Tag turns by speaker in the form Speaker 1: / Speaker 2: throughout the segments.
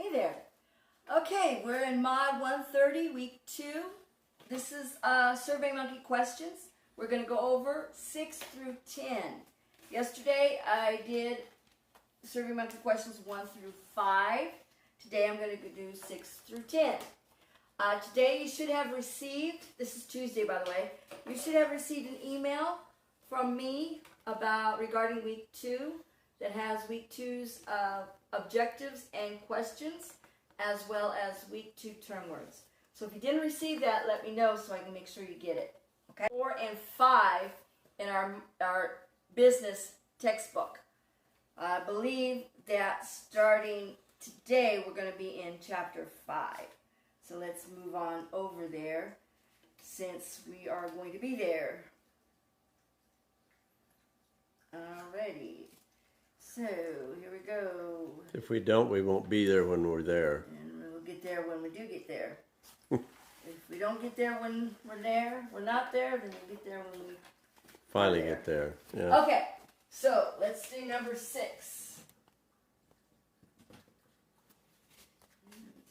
Speaker 1: Hey there. Okay, we're in Mod 130, Week 2. This is SurveyMonkey questions. We're going to go over 6 through 10. Yesterday I did SurveyMonkey questions 1 through 5. Today I'm going to do 6 through 10. Today you should have received, this is Tuesday by the way, you should have received an email from me regarding Week 2 that has Week 2's objectives and questions, as well as Week 2 term words. So if you didn't receive that, let me know so I can make sure you get it. Okay. 4 and 5 in our business textbook. I believe that starting today we're going to be in chapter 5. So let's move on over there since we are going to be there. Alrighty. So, here we go.
Speaker 2: If we don't, we won't be there when we're there.
Speaker 1: And we'll get there when we do get there. If we don't get there when we're not there, then we'll get there when we
Speaker 2: finally get there. Yeah.
Speaker 1: Okay, so let's do number 6.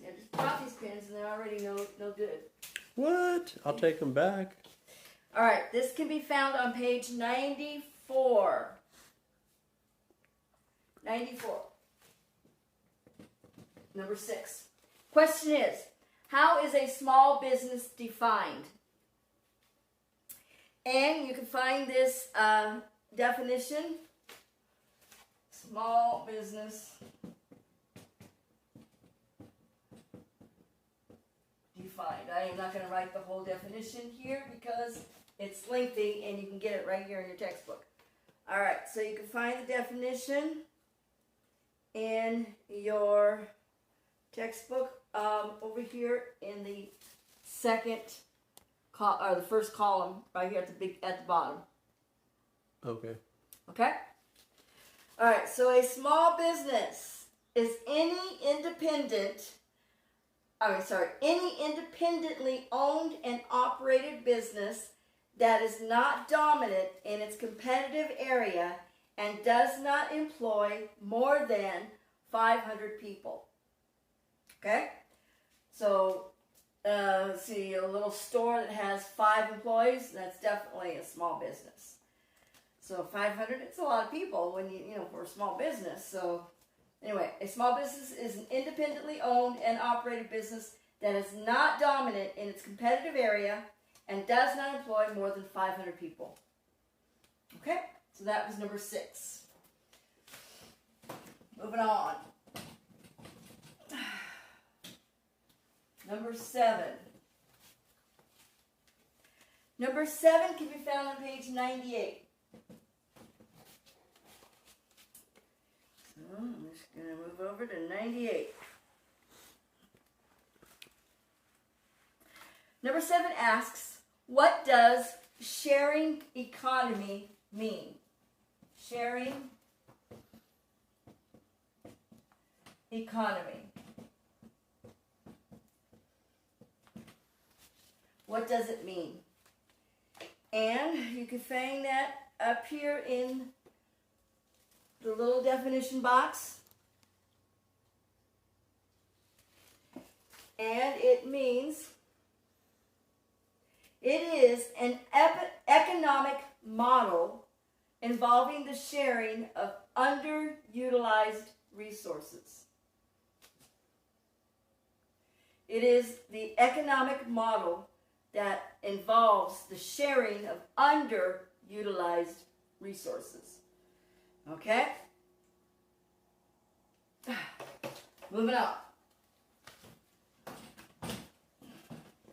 Speaker 1: I just brought these pins and they're already no good.
Speaker 2: What? I'll take them back.
Speaker 1: Alright, this can be found on page 94. 94. Number 6. Question is, how is a small business defined? And you can find this definition. Small business defined. I am not going to write the whole definition here because it's lengthy and you can get it right here in your textbook. Alright, so you can find the definition in your textbook over here in the the first column right here at the bottom.
Speaker 2: Okay.
Speaker 1: Okay? Alright, so a small business is any independently owned and operated business that is not dominant in its competitive area and does not employ more than 500 people. Okay? So, see, a little store that has 5 employees, that's definitely a small business. So 500, it's a lot of people when for a small business. So anyway, a small business is an independently owned and operated business that is not dominant in its competitive area and does not employ more than 500 people. Okay, so that was number 6. Moving on. Number 7. Number 7 can be found on page 98. So I'm just going to move over to 98. Number 7 asks, what does sharing economy mean? Sharing economy. What does it mean? And you can find that up here in the little definition box. And it means it is an economic model involving the sharing of underutilized resources. It is the economic model that involves the sharing of underutilized resources. Okay? Moving on.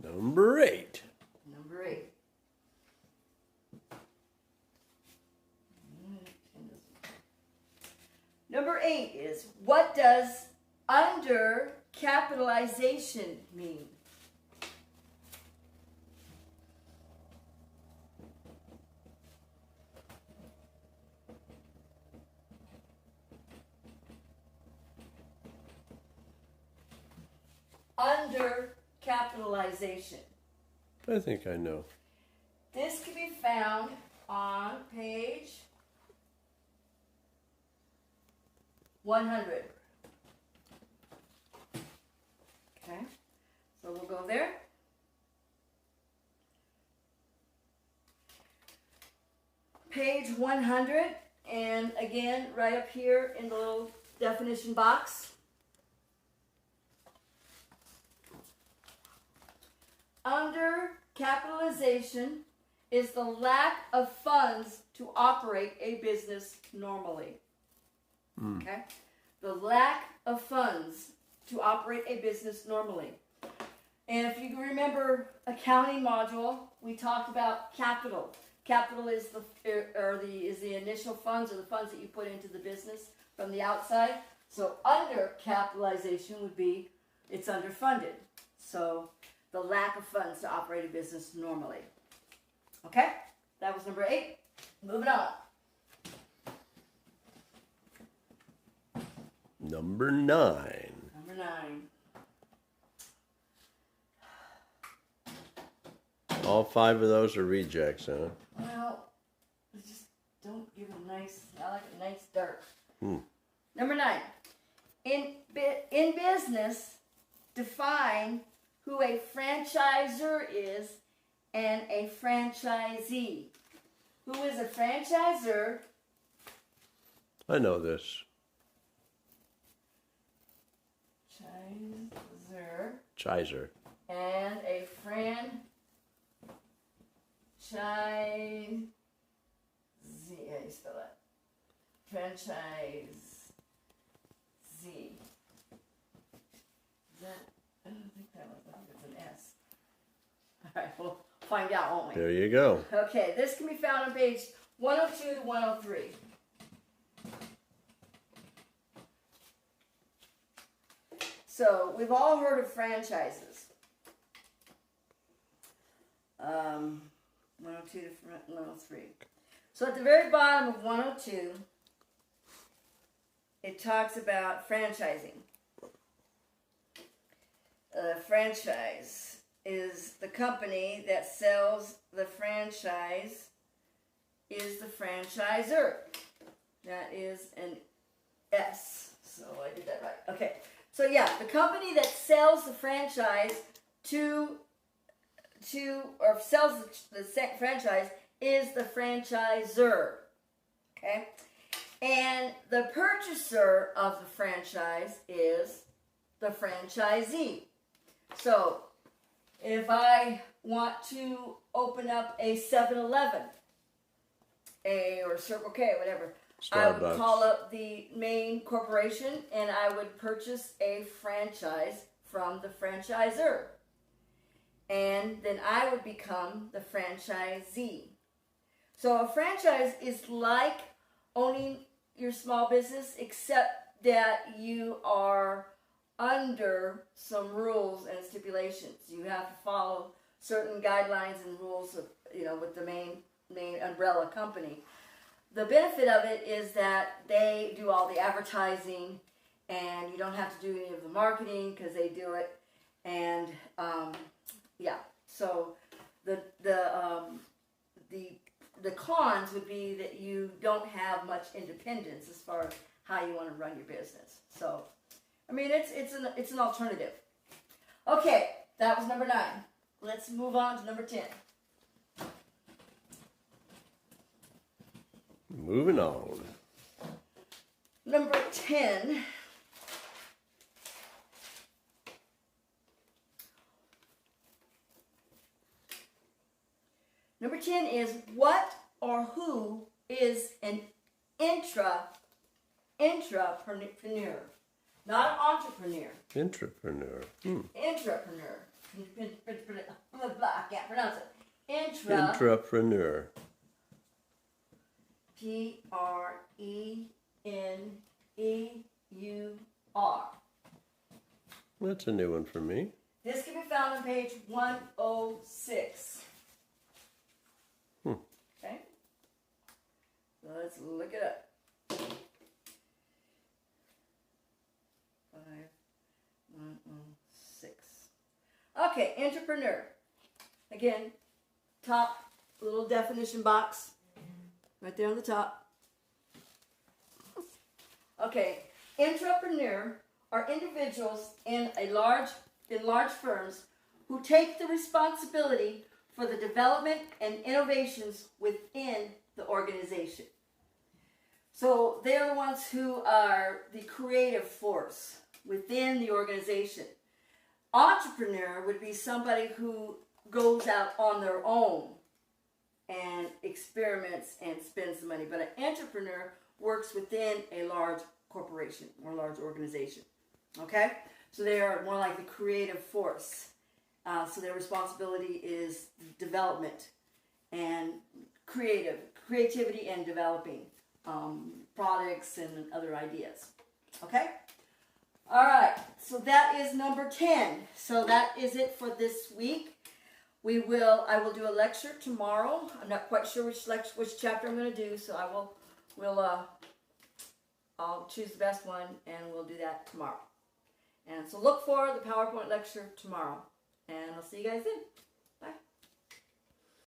Speaker 2: Number 8.
Speaker 1: Number 8. Number 8 is, what does undercapitalization mean? Undercapitalization.
Speaker 2: I think I know.
Speaker 1: This can be found on page 100. go there. Page 100, and again, right up here in the little definition box. Under capitalization is the lack of funds to operate a business normally. Okay? The lack of funds to operate a business normally. And if you remember accounting module, we talked about capital. Capital is the initial funds, or the funds that you put into the business from the outside. So under capitalization would be it's underfunded. So the lack of funds to operate a business normally. Okay? That was number 8. Moving on.
Speaker 2: Number 9.
Speaker 1: Number 9.
Speaker 2: All 5 of those are rejects, huh?
Speaker 1: Well, just don't give it nice. I like it nice dark. Number 9. In business, define who a franchisor is and a franchisee. Who is a franchisor?
Speaker 2: I know this. Chiser.
Speaker 1: And a franchise. How do you spell that? Franchise. Is that? I don't think that was. I think it's an S. All right, we'll find out, won't we?
Speaker 2: There you go.
Speaker 1: Okay, this can be found on page 102 to 103. So we've all heard of franchises. 102 to 103. So at the very bottom of 102, it talks about franchising. Franchise is the company that sells the franchise is the franchisor. That is an S. So I did that right. Okay. So yeah, the company that sells the franchise or sells the franchise is the franchisor. Okay? And the purchaser of the franchise is the franchisee. So, if I want to open up a 7-Eleven, or Circle K, whatever,
Speaker 2: Starbucks.
Speaker 1: I would call up the main corporation and I would purchase a franchise from the franchisor. And then I would become the franchisee. So a franchise is like owning your small business, except that you are under some rules and stipulations. You have to follow certain guidelines and rules of, with the main umbrella company. The benefit of it is that they do all the advertising, and you don't have to do any of the marketing because they do it. And so the cons would be that you don't have much independence as far as how you want to run your business. So, I mean, it's an alternative. Okay, that was number 9. Let's move on to number 10.
Speaker 2: Moving on.
Speaker 1: Number 10. Number 10 is what or who is an intrapreneur, not an entrepreneur.
Speaker 2: Entrepreneur.
Speaker 1: Intrapreneur. I can't pronounce it.
Speaker 2: Intrapreneur.
Speaker 1: P-R-E-N-E-U-R.
Speaker 2: That's a new one for me.
Speaker 1: This can be found on page 106. Okay? So let's look it up. 5106. Okay, entrepreneur. Again, top little definition box. Right there on the top. Okay, entrepreneur are individuals in large firms who take the responsibility for the development and innovations within the organization. So they're the ones who are the creative force within the organization. Entrepreneur would be somebody who goes out on their own and experiments and spends the money. But an entrepreneur works within a large corporation or large organization. Okay? So they are more like the creative force. So their responsibility is development and creativity and developing products and other ideas. Okay? All right, so that is number 10. So that is it for this week. I will do a lecture tomorrow. I'm not quite sure which chapter I'm going to do, so I'll choose the best one and we'll do that tomorrow. And so look for the PowerPoint lecture tomorrow. And I'll see you guys then.